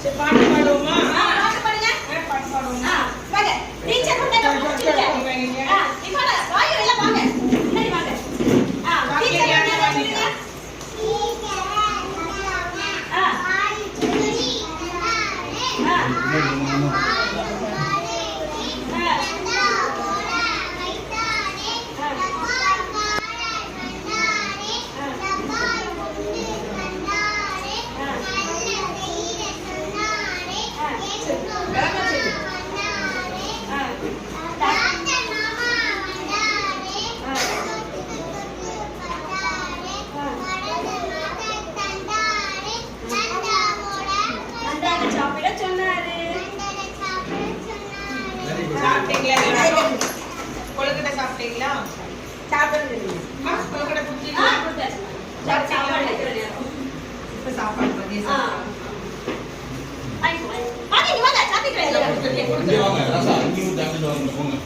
சரி பாட்டு பாடுவோமா? பாட்டு பாடுங்க. பாட்டு பாடுவோமா? வாங்க. டீச்சர் வந்து இப்போ வாங்க எல்லாம் வாங்க. முன்னாடி வாங்க. டீச்சர் வந்து சொல்லுங்க. கொழுக்கட்டை சாப்பிட்டீங்களா? கொழுக்கட்டை குடிச்சீங்களா? இப்ப சாப்பாடு பண்ணி வாங்க.